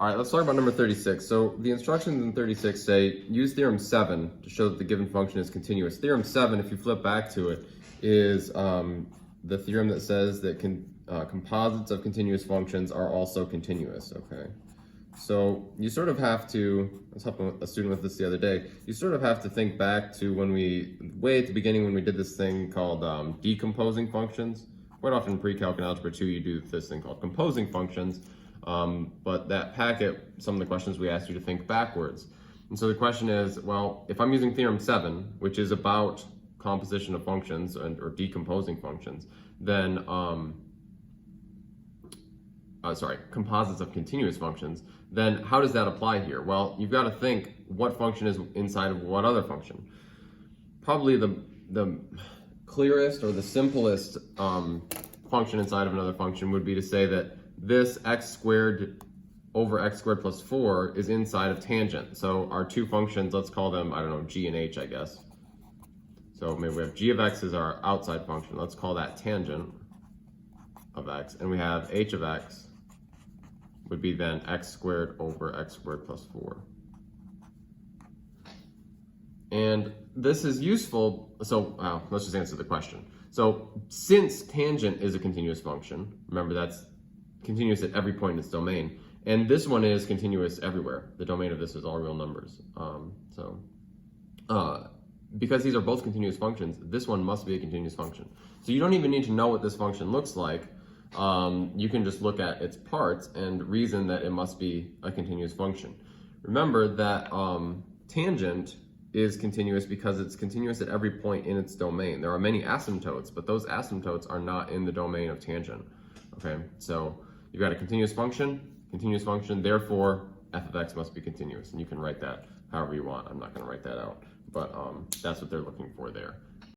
All right, let's talk about number 36. So the instructions in 36 say, use theorem 7 to show that the given function is continuous. Theorem 7, if you flip back to it, is the theorem that says that composites of continuous functions are also continuous, okay? So you sort of have to, I was helping a student with this the other day, you sort of have to think back to way at the beginning when we did this thing called decomposing functions. Quite often in pre-calc and algebra 2, you do this thing called composing functions. But that packet, some of the questions we asked you to think backwards. And so the question is, well, if I'm using theorem 7, which is about composition of functions or decomposing functions, then, composites of continuous functions, then how does that apply here? Well, you've got to think what function is inside of what other function. Probably the clearest or the simplest function inside of another function would be to say that this x squared over x squared plus 4 is inside of tangent. So our two functions, let's call them, I don't know, g and h, I guess. So maybe we have g of x is our outside function. Let's call that tangent of x. And we have h of x would be then x squared over x squared plus 4. And this is useful, so let's just answer the question. So since tangent is a continuous function, remember that's continuous at every point in its domain, and this one is continuous everywhere. The domain of this is all real numbers. Because these are both continuous functions, this one must be a continuous function. So you don't even need to know what this function looks like. You can just look at its parts and reason that it must be a continuous function. Remember that tangent is continuous because it's continuous at every point in its domain. There are many asymptotes, but those asymptotes are not in the domain of tangent. Okay, so you've got a continuous function, therefore f of x must be continuous. And you can write that however you want. I'm not going to write that out, but that's what they're looking for there.